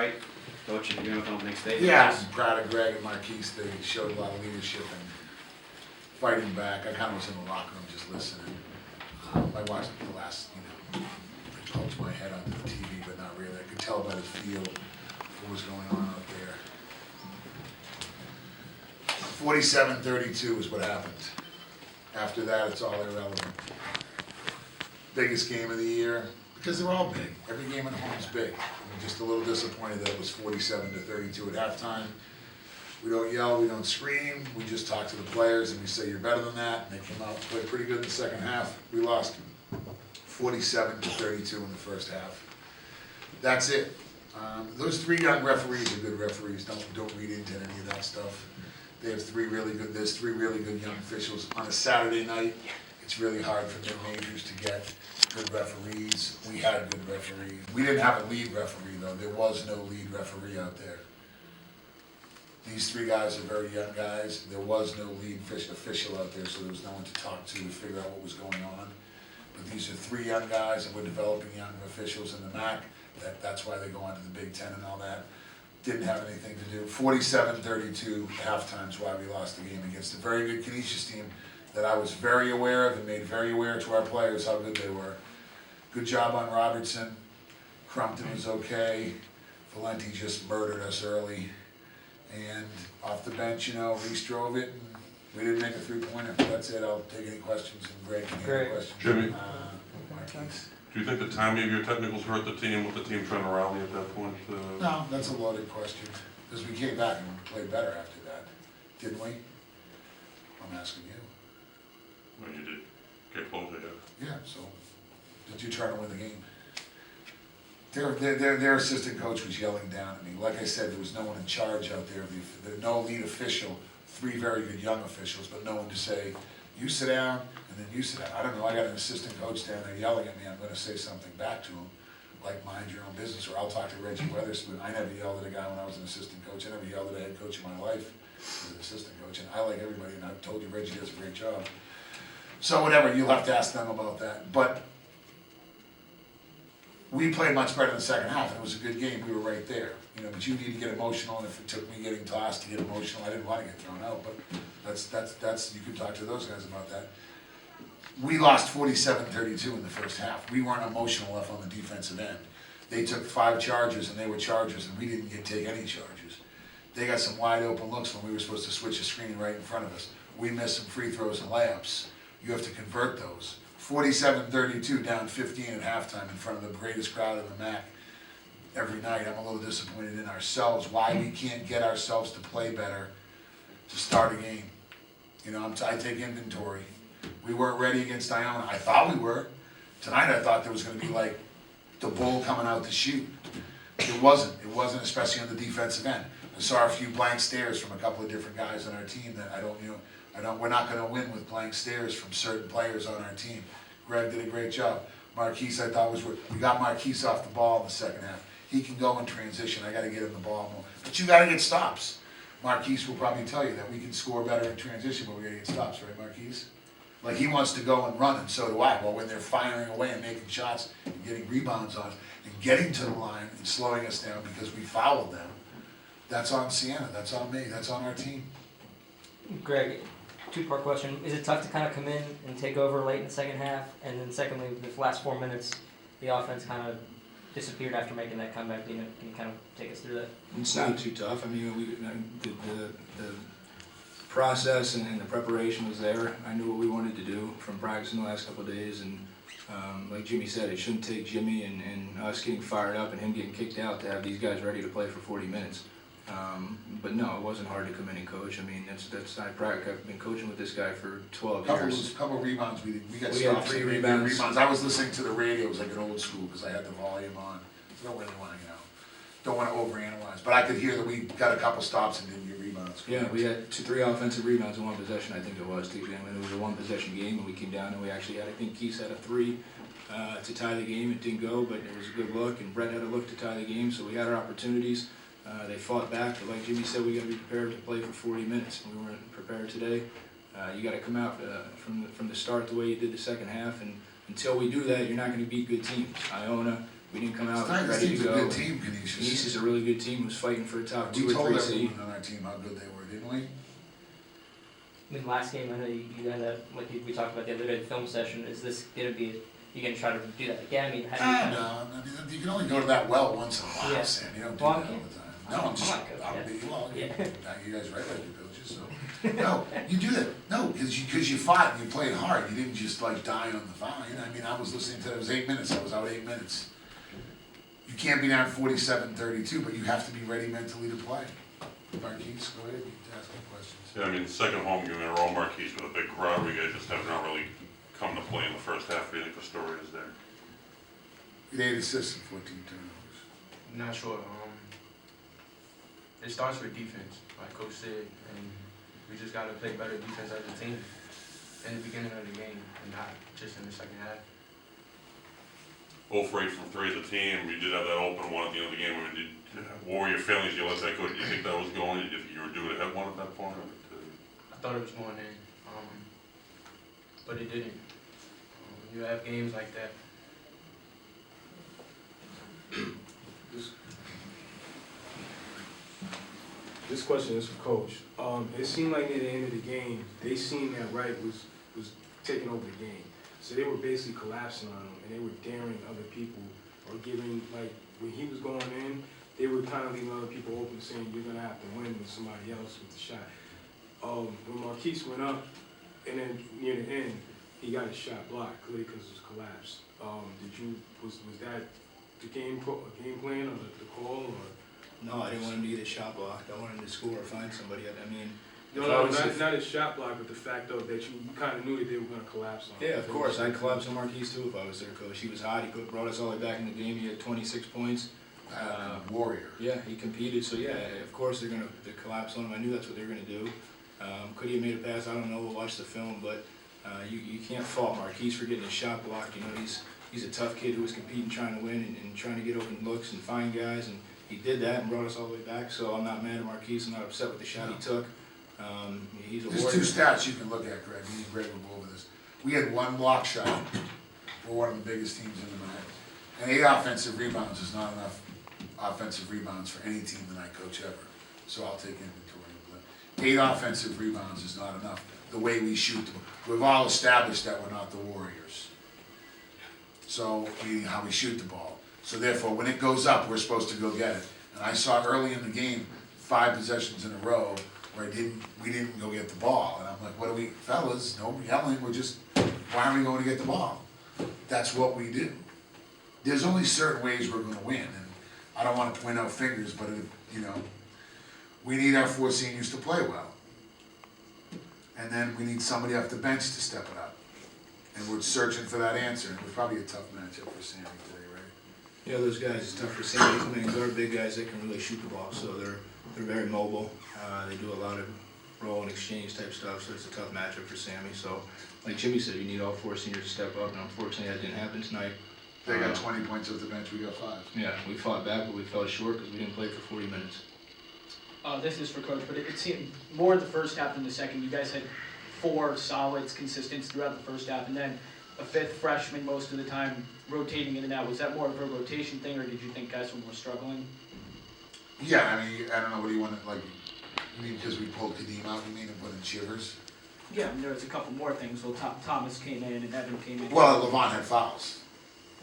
right? Coach, if you're going to make statements. Yeah, I'm proud of Greg and Marquise. They showed a lot of leadership and fighting back. I kind of was in the locker room just listening. I watched the last, I poked my head onto the TV, but not really. I could tell by the feel what was going on out there. 47-32 is what happened. After that, it's all irrelevant. Biggest game of the year, because they're all big. Every game at home is big. I'm just a little disappointed that it was 47-32 at halftime. We don't yell, we don't scream, we just talk to the players and we say you're better than that. And they came out and played pretty good in the second half. We lost 47-32 in the first half. That's it. Those three young referees are good referees. Don't read into any of that stuff. They have there's three really good young officials. On a Saturday night, it's really hard for mid-majors to get good referees. We had good referees. We didn't have a lead referee though. There was no lead referee out there. These three guys are very young guys. There was no lead official out there, so there was no one to talk to figure out what was going on. But these are three young guys, and we're developing young officials in the MAC. That's why they go on to the Big Ten and all that. Didn't have anything to do. 47-32 halftime's why we lost the game against a very good Canisius team that I was very aware of and made very aware to our players how good they were. Good job on Robertson. Crumpton was okay. Valenti just murdered us early. And off the bench, Reese drove it, and we didn't make a three-pointer. That's it. I'll take any questions, and Greg can answer questions. Jimmy, Marquise. do you think the timing of your technicals hurt the team with the team trying to rally at that point? No, that's a loaded question, because we came back and played better after that, didn't we? I'm asking you. Well, you did get closer, yeah. Yeah, so did you try to win the game? Their assistant coach was yelling down at me. Like I said, there was no one in charge out there. There no lead official, three very good young officials, but no one to say, you sit down, and then you sit down. I don't know, I got an assistant coach down there yelling at me. I'm gonna say something back to him, like mind your own business, or I'll talk to Reggie Weatherspoon. I never yelled at a guy when I was an assistant coach. I never yelled at a head coach in my life as an assistant coach, and I like everybody, and I've told you Reggie does a great job. So whatever, you'll have to ask them about that. But we played much better in the second half, and it was a good game. We were right there, but you need to get emotional, and if it took me getting tossed to get emotional, I didn't want to get thrown out, but that's you can talk to those guys about that. We lost 47-32 in the first half. We weren't emotional enough on the defensive end. They took 5 charges, and they were charges, and we didn't take any charges. They got some wide open looks when we were supposed to switch the screen right in front of us. We missed some free throws and layups. You have to convert those. 47-32 down 15 at halftime in front of the greatest crowd in the MAC every night. I'm a little disappointed in ourselves, why we can't get ourselves to play better to start a game. I take inventory. We weren't ready against Iona. I thought we were. Tonight I thought there was going to be like the bull coming out to shoot. It wasn't. It wasn't, especially on the defensive end. I saw a few blank stares from a couple of different guys on our team that we're not going to win with blank stares from certain players on our team. Greg did a great job. Marquise, I thought we got Marquise off the ball in the second half. He can go in transition. I got to get him the ball more. But you got to get stops. Marquise will probably tell you that we can score better in transition, but we got to get stops, right, Marquise? Like he wants to go and run, and so do I. Well, when they're firing away and making shots and getting rebounds on and getting to the line and slowing us down because we fouled them, that's on Siena. That's on me. That's on our team. Greg, two-part question. Is it tough to kind of come in and take over late in the second half? And then secondly, the last 4 minutes, the offense kind of disappeared after making that comeback. Can you kind of take us through that? It's not too tough. I mean, the process and the preparation was there. I knew what we wanted to do from practicing the last couple of days. And like Jimmy said, it shouldn't take Jimmy and us getting fired up and him getting kicked out to have these guys ready to play for 40 minutes. But no, it wasn't hard to come in and coach. I mean, I've been coaching with this guy for 12 years. Couple rebounds. We got We stops. had 3 rebounds. I was listening to the radio. It was like an old school because I had the volume on. I don't really want to, don't want to overanalyze. But I could hear that we got a couple stops and didn't get rebounds. Yeah, we had 3 offensive rebounds in 1 possession. I think it was. I mean, it was a 1-possession game, and we came down and we actually had. I think Keith had a 3 to tie the game. It didn't go, but it was a good look. And Brett had a look to tie the game. So we had our opportunities. They fought back, but like Jimmy said, we got to be prepared to play for 40 minutes. We weren't prepared today. You got to come out from the start the way you did the second half, and until we do that, you're not going to beat good teams. Iona, We didn't come out This ready team's to a go. good team, Canisius. Canisius is a really good team, who's fighting for a top 2 We or told 3 seed. everyone on our team how good they were, didn't we? I mean, last game, I know you had that, like we talked about the other day, the film session. Is this gonna be? You gonna try to do that again? I mean, how do you kind of, No, I mean, you can only go to that well once in a while, Yeah. Sam, you don't do Well, that I'm all kidding. the time. No, I'm just, I'm not coach, I'll yeah. be, well, Yeah. you guys write like your coaches, so. No, you do that, no, cause you fought and you played hard, you didn't just like die on the vine. I mean, I was listening to, it was 8 minutes, I was out 8 minutes. You can't be down 47-32, but you have to be ready mentally to play. Marquise, go ahead, you can ask me questions. Yeah, I mean, second home game in a row, Marquise with a big crowd, we guys just have not really come to play in the first half. What do you think the story is there? 8 assists and 14 turnovers. I'm not sure. It starts with defense, like Coach said, and we just got to play better defense as a team in the beginning of the game and not just in the second half. 0 for 8 from 3 as a team. We did have that open one at the end of the game. What were your feelings? You let that go. Did you think that was going? Did you think you were due to have one at that point? I thought it was going in, but it didn't. When you have games like that, This question is for Coach. It seemed like near the end of the game, they seen that Wright was taking over the game. So they were basically collapsing on him, and they were daring other people or giving, like, when he was going in, they were kind of leaving other people open, saying, you're going to have to win with somebody else with the shot. When Marquise went up, and then near the end, he got his shot blocked, clearly because it was collapsed. Was that the game plan or the call, or? No, I didn't want him to get a shot blocked. I wanted him to score or find somebody. I mean, No, not his shot block, but the fact though that you kind of knew that they were going to collapse on him. yeah, of course. I'd collapse on Marquise too if I was their coach. He was hot. He brought us all the way back in the game. He had 26 points. Warrior. Yeah, he competed. So yeah, of course they're gonna collapse on him. I knew that's what they were gonna do. Could he have made a pass? I don't know. We'll watch the film, but you can't fault Marquise for getting his shot blocked. You know, he's a tough kid who was competing, trying to win, and trying to get open looks and find guys, and he did that and brought us all the way back. So I'm not mad at Marquise. I'm not upset with the shot he took. He's a There's warrior. 2 stats you can look at, Greg. Me and Greg will go over this. We had 1 block shot. We're one of the biggest teams in the night. And 8 offensive rebounds is not enough offensive rebounds for any team that I coach ever. So I'll take inventory of that. 8 offensive rebounds is not enough. The way we shoot them. We've all established that we're not the Warriors. So, meaning how we shoot the ball. So therefore, when it goes up, we're supposed to go get it. And I saw early in the game, 5 possessions in a row, where we didn't go get the ball. And I'm like, what are we, fellas, no yelling, why aren't we going to get the ball? That's what we do. There's only certain ways we're gonna win, and I don't wanna point out fingers, but we need our 4 seniors to play well. And then we need somebody off the bench to step it up. And we're searching for that answer, and it was probably a tough matchup for Sammy today, right? Yeah, those guys, it's tough for Siena. I mean, they're big guys that can really shoot the ball, so they're very mobile. They do a lot of roll and exchange type stuff, so it's a tough matchup for Sammy. So, like Jimmy said, you need all 4 seniors to step up, and unfortunately that didn't happen tonight. They got 20 points off the bench, we got 5. Yeah, we fought back, but we fell short because we didn't play for 40 minutes. This is for Coach, but it seemed more in the first half than the second. You guys had 4 solids, consistents throughout the first half, and then a 5th freshman most of the time rotating in and out. Was that more of a rotation thing, or did you think guys were more struggling? Yeah, I mean, I don't know, what do you want to, you mean because we pulled Kadeem out, you mean, and put in Shivers? Yeah, and there was a couple more things. Well, Thomas came in and Evan came in. Well, Levant had fouls.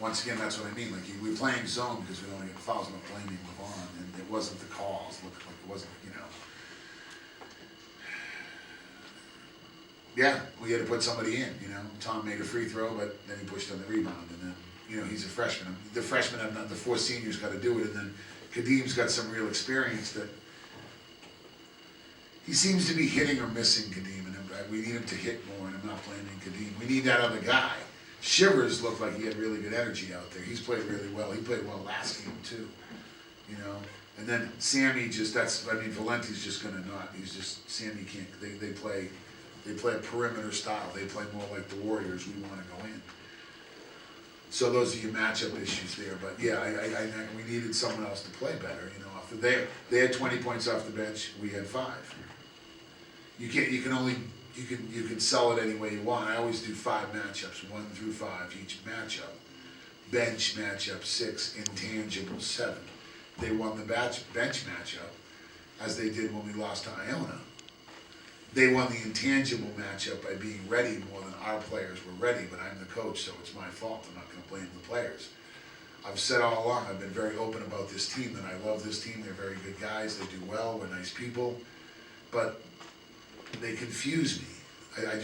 Once again, that's what I mean, we're playing zone because we don't want to get fouls, I'm not blaming Levant, and it wasn't the calls, looked like it wasn't, Yeah, we had to put somebody in, Tom made a free throw, but then he pushed on the rebound, and then, he's a freshman. The freshmen have not, the 4 seniors gotta do it, and then Kadeem's got some real experience that he seems to be hitting or missing Kadeem, and we need him to hit more, and I'm not blaming Kadeem. We need that other guy. Shivers looked like he had really good energy out there. He's played really well. He played well last game too, And then Sammy Valenti's just gonna not. Sammy can't. They play a perimeter style. They play more like the Warriors. We want to go in. So those are your matchup issues there. But yeah, we needed someone else to play better. They had 20 points off the bench. We had 5. You can sell it any way you want. I always do 5 matchups, 1 through 5 each matchup. bench matchup 6, intangible 7. They won the bench matchup, as they did when we lost to Iona. They won the intangible matchup by being ready more than our players were ready, but I'm the coach, so it's my fault. I'm not gonna blame the players. I've said all along, I've been very open about this team, that I love this team. They're very good guys, they do well, we're nice people, but they confuse me. I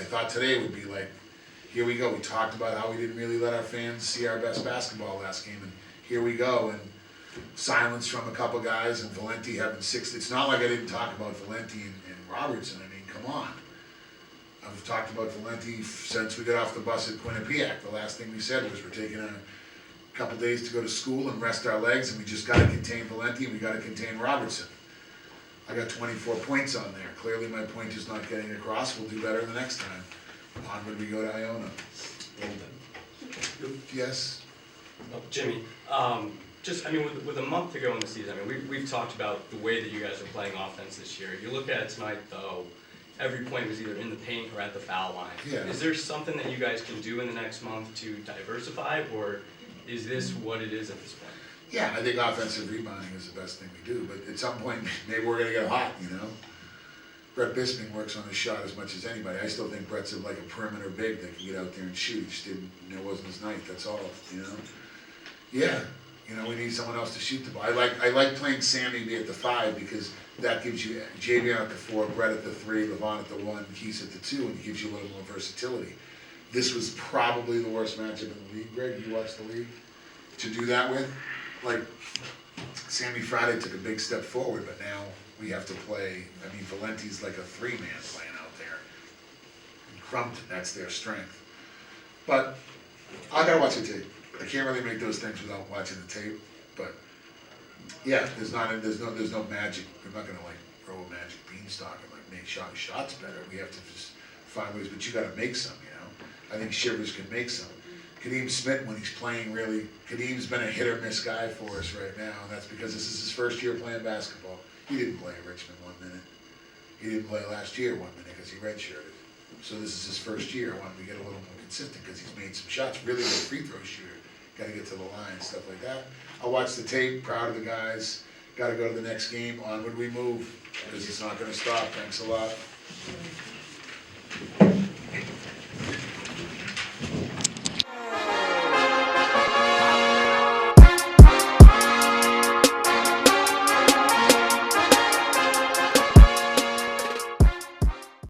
thought today would be like, here we go, we talked about how we didn't really let our fans see our best basketball last game, and here we go, and silence from a couple guys, and Valenti having 6, it's not like I didn't talk about Valenti and Robertson, I mean, come on. I've talked about Valenti since we got off the bus at Quinnipiac. The last thing we said was we're taking a couple days to go to school and rest our legs, and we just gotta contain Valenti, and we gotta contain Robertson. I got 24 points on there. Clearly my point is not getting across. We'll do better the next time. Onward we go to Iona. Yes? Oh, Jimmy, just, I mean, with a month to go in the season, I mean, we've talked about the way that you guys are playing offense this year. You look at it tonight, though, every point was either in the paint or at the foul line. Yeah. Is there something that you guys can do in the next month to diversify, or is this what it is at this point? Yeah, I think offensive rebounding is the best thing we do, but at some point, maybe we're gonna get hot, you know? Brett Bisping works on his shot as much as anybody. I still think Brett's like a perimeter big that can get out there and shoot. He just didn't, it wasn't his night, that's all, you know? Yeah, you know, we need someone else to shoot the ball. I like playing Sammy at the 5 because that gives you Javion at the 4, Brett at the 3, Levon at the 1, Keith at the 2, and it gives you a little more versatility. This was probably the worst matchup in the league, Greg, you watched the league? To do that with, like, Sammy Friday took a big step forward, but now we have to play, I mean, Valenti's like a 3-man playing out there. And Crumpton, that's their strength. But I gotta watch the tape. I can't really make those things without watching the tape, but yeah, there's no magic. We're not gonna like throw a magic beanstalk and like make shots better. We have to just find ways, but you gotta make some, you know? I think Shivers can make some. Kadeem Smith, when he's playing really, Kadeem's been a hit or miss guy for us right now, and that's because this is his first year playing basketball. He didn't play at Richmond 1 minute. He didn't play last year 1 minute because he redshirted. So this is his first year. I wanted to get a little more consistent because he's made some shots, really good free throw shooter. Gotta get to the line, stuff like that. I'll watch the tape, proud of the guys. Gotta go to the next game, onward we move, because it's not gonna stop. Thanks a lot.